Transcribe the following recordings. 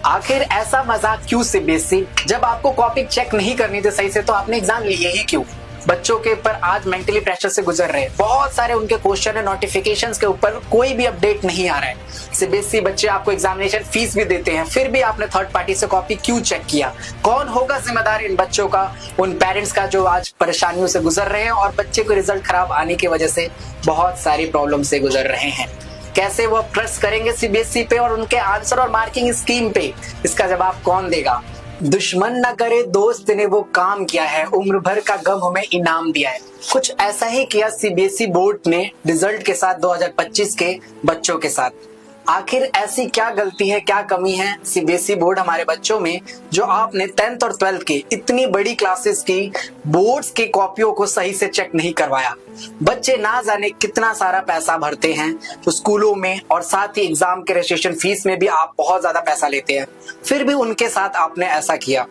आखिर ऐसा मजाक क्यों सीबीएसई? जब आपको कॉपी चेक नहीं करनी थी सही से तो आपने एग्जाम लिए ही क्यों? बच्चों के ऊपर आज मेंटली प्रेशर से गुजर रहे हैं, बहुत सारे उनके क्वेश्चन है, नोटिफिकेशंस के ऊपर कोई भी अपडेट नहीं आ रहा है। सीबीएसई बच्चे आपको एग्जामिनेशन फीस भी देते हैं, फिर भी आपने थर्ड पार्टी से कॉपी क्यों चेक किया? कौन होगा जिम्मेदार इन बच्चों का, उन पेरेंट्स का जो आज परेशानियों से गुजर रहे हैं और बच्चे को रिजल्ट खराब आने की वजह से बहुत सारी प्रॉब्लम से गुजर रहे हैं? कैसे वो ट्रस्ट करेंगे सीबीएसई पे और उनके आंसर और मार्किंग स्कीम पे? इसका जवाब कौन देगा? दुश्मन न करे दोस्त ने वो काम किया है, उम्र भर का गम हमें इनाम दिया है। कुछ ऐसा ही किया सीबीएसई बोर्ड ने रिजल्ट के साथ 2025 के बच्चों के साथ। आखिर ऐसी क्या गलती है, क्या कमी है सीबीएसई बोर्ड हमारे बच्चों में, जो आपने 10th और 12th के इतनी बड़ी क्लासेस की बोर्ड्स की कॉपियों को सही से चेक नहीं करवाया? बच्चे ना जाने कितना सारा पैसा भरते हैं तो स्कूलों में, और साथ ही एग्जाम के रजिस्ट्रेशन फीस में भी आप बहुत ज्यादा पैसा लेते हैं, फिर भी उनके साथ आपने ऐसा किया।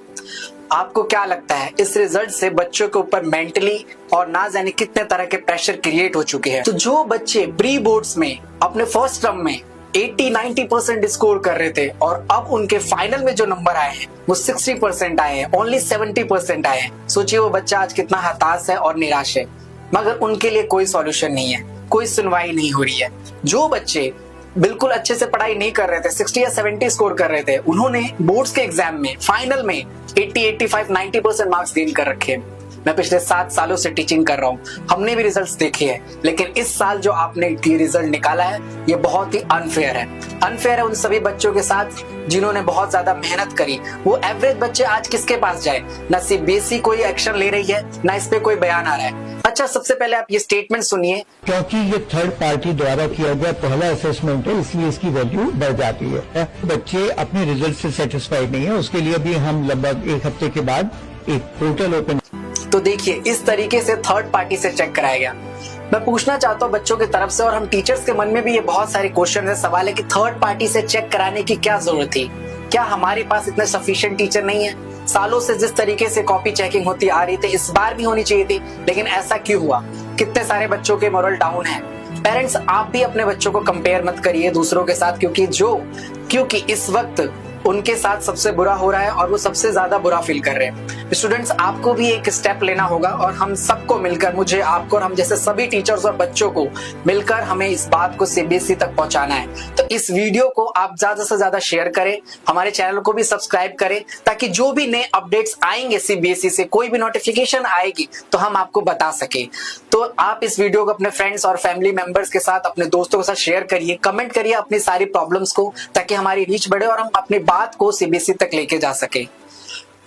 आपको क्या लगता है इस रिजल्ट से बच्चों के ऊपर मेंटली और ना जाने कितने तरह के प्रेशर क्रिएट हो चुके हैं? तो जो बच्चे प्री बोर्ड्स में अपने फर्स्ट टर्म में 80-90% स्कोर कर रहे थे और अब उनके फाइनल में जो नंबर आए हैं वो 60% आए हैं, ओनली 70% आए हैं, सोचिए वो बच्चा आज कितना हताश है और निराश है। मगर उनके लिए कोई सॉल्यूशन नहीं है, कोई सुनवाई नहीं हो रही है। जो बच्चे बिल्कुल अच्छे से पढ़ाई नहीं कर रहे थे, 60 या 70 स्कोर कर रहे थे, उन्होंने बोर्ड्स के एग्जाम में फाइनल में 80-85-90% मार्क्स गेन कर रखे हैं। मैं पिछले 7 सालों से टीचिंग कर रहा हूँ, हमने भी रिजल्ट्स देखे हैं, लेकिन इस साल जो आपने ये रिजल्ट निकाला है ये बहुत ही अनफेयर है। अनफेयर है उन सभी बच्चों के साथ जिन्होंने बहुत ज्यादा मेहनत करी। वो एवरेज बच्चे आज किसके पास जाए? ना सीबीएसई कोई एक्शन ले रही है, ना इस पे कोई बयान आ रहा है। अच्छा, सबसे पहले आप ये स्टेटमेंट सुनिए। क्योंकि ये थर्ड पार्टी द्वारा किया गया पहला असेसमेंट है, इसलिए इसकी वैल्यू बढ़ जाती है। बच्चे अपने रिजल्ट से सेटिस्फाइड नहीं है, उसके लिए भी हम लगभग 1 हफ्ते के बाद एक पोर्टल ओपन। तो देखिए, इस तरीके से थर्ड पार्टी से चेक कराया गया। मैं पूछना चाहता हूँ बच्चों की तरफ से, और हम टीचर्स के मन में भी ये बहुत सारे क्वेश्चन है, सवाल है कि थर्ड पार्टी से चेक कराने की क्या जरूरत थी? क्या हमारे पास इतने सफिशिएंट टीचर नहीं है? सालों से जिस तरीके से कॉपी चेकिंग होती आ रही थी, इस बार भी होनी चाहिए थी, लेकिन ऐसा क्यों हुआ? कितने सारे बच्चों के मोरल डाउन है। पेरेंट्स, आप भी अपने बच्चों को कंपेयर मत करिए दूसरों के साथ, क्योंकि इस वक्त उनके साथ सबसे बुरा हो रहा है और वो सबसे ज्यादा बुरा फील कर रहे हैं। स्टूडेंट्स, आपको भी एक स्टेप लेना होगा और हम सबको मिलकर, मुझे, आपको और हम जैसे सभी टीचर्स और बच्चों को मिलकर हमें इस बात को सीबीएसई तक पहुंचाना है। तो इस वीडियो को आप ज्यादा से ज्यादा शेयर करें, हमारे चैनल को भी सब्सक्राइब करें, ताकि जो भी नए अपडेट्स आएंगे सीबीएसई से, कोई भी नोटिफिकेशन आएगी तो हम आपको बता सके। तो आप इस वीडियो को अपने फ्रेंड्स और फैमिली मेंबर्स के साथ, अपने दोस्तों के साथ शेयर करिए, कमेंट करिए अपनी सारी प्रॉब्लम्स को, ताकि हमारी रीच बढ़े और हम अपनी बात को सीबीएसई तक लेके जा सके।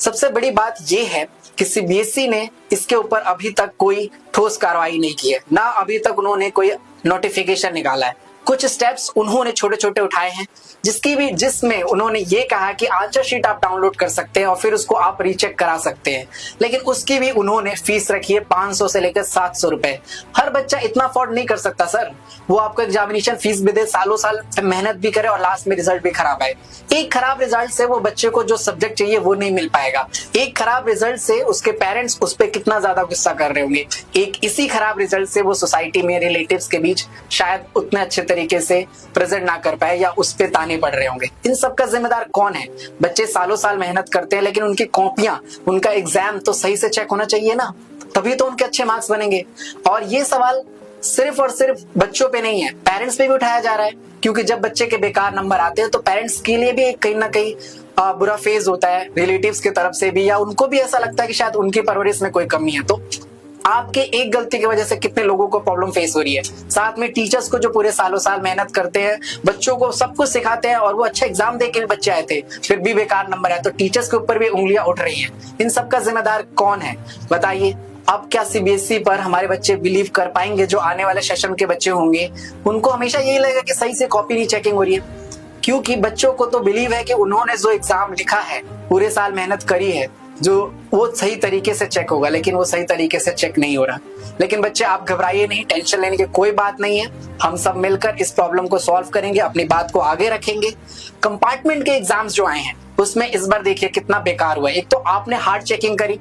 सबसे बड़ी बात यह है कि सीबीएसई ने इसके ऊपर अभी तक कोई ठोस कार्रवाई नहीं की है, ना अभी तक उन्होंने कोई नोटिफिकेशन निकाला है। कुछ स्टेप्स उन्होंने छोटे छोटे उठाए हैं, जिसमें उन्होंने ये कहा कि आंसर शीट आप डाउनलोड कर सकते हैं और फिर उसको आप रीचेक करा सकते हैं, लेकिन उसकी भी उन्होंने फीस रखी है 500 से लेकर 700 रुपए। हर बच्चा इतना अफोर्ड नहीं कर सकता सर, वो आपको एग्जामिनेशन फीस भी दे, सालों साल मेहनत भी करे और लास्ट में रिजल्ट भी खराब आए। एक खराब रिजल्ट से वो बच्चे को जो सब्जेक्ट चाहिए वो नहीं मिल पाएगा। एक खराब रिजल्ट से उसके पेरेंट्स उस पर कितना ज्यादा गुस्सा कर रहे होंगे। एक इसी खराब रिजल्ट से वो सोसाइटी में, रिलेटिव्स के बीच शायद उतने अच्छे तरीके से प्रेजेंट ना कर पाए या उस पे ताने पड़ रहे होंगे। इन सब का जिम्मेदार कौन है? बच्चे सालों साल मेहनत करते हैं, लेकिन उनकी कॉपियां, उनका एग्जाम तो सही से चेक होना चाहिए ना, तभी तो उनके अच्छे मार्क्स बनेंगे। और ये सवाल सिर्फ और सिर्फ बच्चों पे नहीं है, पेरेंट्स पे भी उठाया जा रहा है, क्योंकि जब बच्चे के बेकार नंबर आते हैं तो पेरेंट्स के लिए भी कहीं ना कहीं बुरा फेज होता है, रिलेटिव्स की तरफ से भी, या उनको भी ऐसा लगता है कि शायद उनकी परवरिश में कोई कमी है। तो आपके एक गलती की वजह से कितने लोगों को प्रॉब्लम फेस हो रही है। साथ में टीचर्स को जो पूरे सालों साल मेहनत करते हैं, बच्चों को सब कुछ सिखाते हैं, और वो अच्छा एग्जाम दे के भी बच्चे आए थे, फिर भी बेकार नंबर आए, तो टीचर्स के ऊपर भी उंगलियां उठ रही हैं। इन सब का जिम्मेदार कौन है बताइए? अब क्या सीबीएसई पर हमारे बच्चे बिलीव कर पाएंगे? जो आने वाले सेशन के बच्चे होंगे उनको हमेशा यही लगेगा कि सही से कॉपी नहीं चेकिंग हो रही है, क्योंकि बच्चों को तो बिलीव है कि उन्होंने जो एग्जाम लिखा है, पूरे साल मेहनत करी है, जो वो सही तरीके से चेक होगा, लेकिन वो सही तरीके से चेक नहीं हो रहा। लेकिन बच्चे, आप घबराइए नहीं, टेंशन लेने की कोई बात नहीं है। हम सब मिलकर इस प्रॉब्लम को सॉल्व करेंगे, अपनी बात को आगे रखेंगे। कंपार्टमेंट के एग्जाम्स जो आए हैं उसमें इस बार देखिए कितना बेकार हुआ है। एक तो आपने हार्ड चेकिंग करी,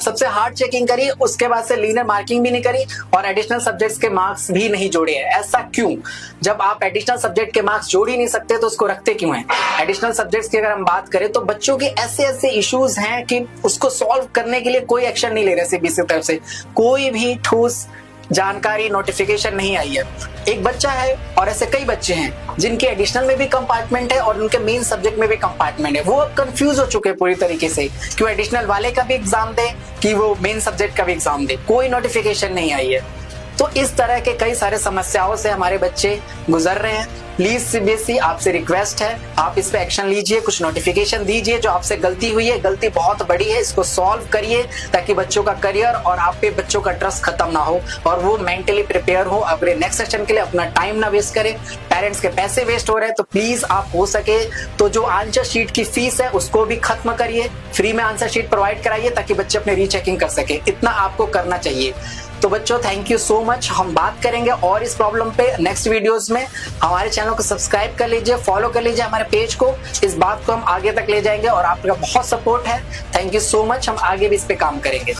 सबसे हार्ड चेकिंग करी, उसके बाद से लीनियर मार्किंग भी नहीं करी और एडिशनल सब्जेक्ट्स के मार्क्स भी नहीं जोड़े हैं। ऐसा क्यों? जब आप एडिशनल सब्जेक्ट के मार्क्स जोड़ ही नहीं सकते तो उसको रखते क्यों हैं? एडिशनल सब्जेक्ट्स की अगर हम बात करें तो बच्चों के ऐसे ऐसे इश्यूज हैं कि उसको सॉल्व करने के लिए कोई एक्शन नहीं ले रहे सीबीएसई की तरफ से, कोई भी ठोस जानकारी नोटिफिकेशन नहीं आई है। एक बच्चा है और ऐसे कई बच्चे हैं जिनके एडिशनल में भी कंपार्टमेंट है और उनके मेन सब्जेक्ट में भी कंपार्टमेंट है। वो कंफ्यूज हो चुके हैं पूरी तरीके से कि वो एडिशनल वाले का भी एग्जाम दे कि वो मेन सब्जेक्ट का भी एग्जाम दे, कोई नोटिफिकेशन नहीं आई है। तो इस तरह के कई सारे समस्याओं से हमारे बच्चे गुजर रहे हैं। प्लीज सीबीएसई आपसे रिक्वेस्ट है, आप इस पे एक्शन लीजिए, कुछ नोटिफिकेशन दीजिए। जो आपसे गलती हुई है, गलती बहुत बड़ी है, इसको सॉल्व करिए ताकि बच्चों का करियर और आप पे बच्चों का ट्रस्ट खत्म ना हो और वो मेंटली प्रिपेयर हो अपने नेक्स्ट सेशन के लिए, अपना टाइम ना वेस्ट करें। पेरेंट्स के पैसे वेस्ट हो रहे हैं, तो प्लीज आप हो सके तो जो आंसर शीट की फीस है उसको भी खत्म करिए, फ्री में आंसर शीट प्रोवाइड कराइए ताकि बच्चे अपने रीचेकिंग कर सके। इतना आपको करना चाहिए। तो बच्चों थैंक यू सो मच। हम बात करेंगे और इस प्रॉब्लम पे नेक्स्ट वीडियोस में। हमारे चैनल को सब्सक्राइब कर लीजिए, फॉलो कर लीजिए हमारे पेज को। इस बात को हम आगे तक ले जाएंगे और आपका बहुत सपोर्ट है। Thank you so much. हम आगे भी इस पे काम करेंगे।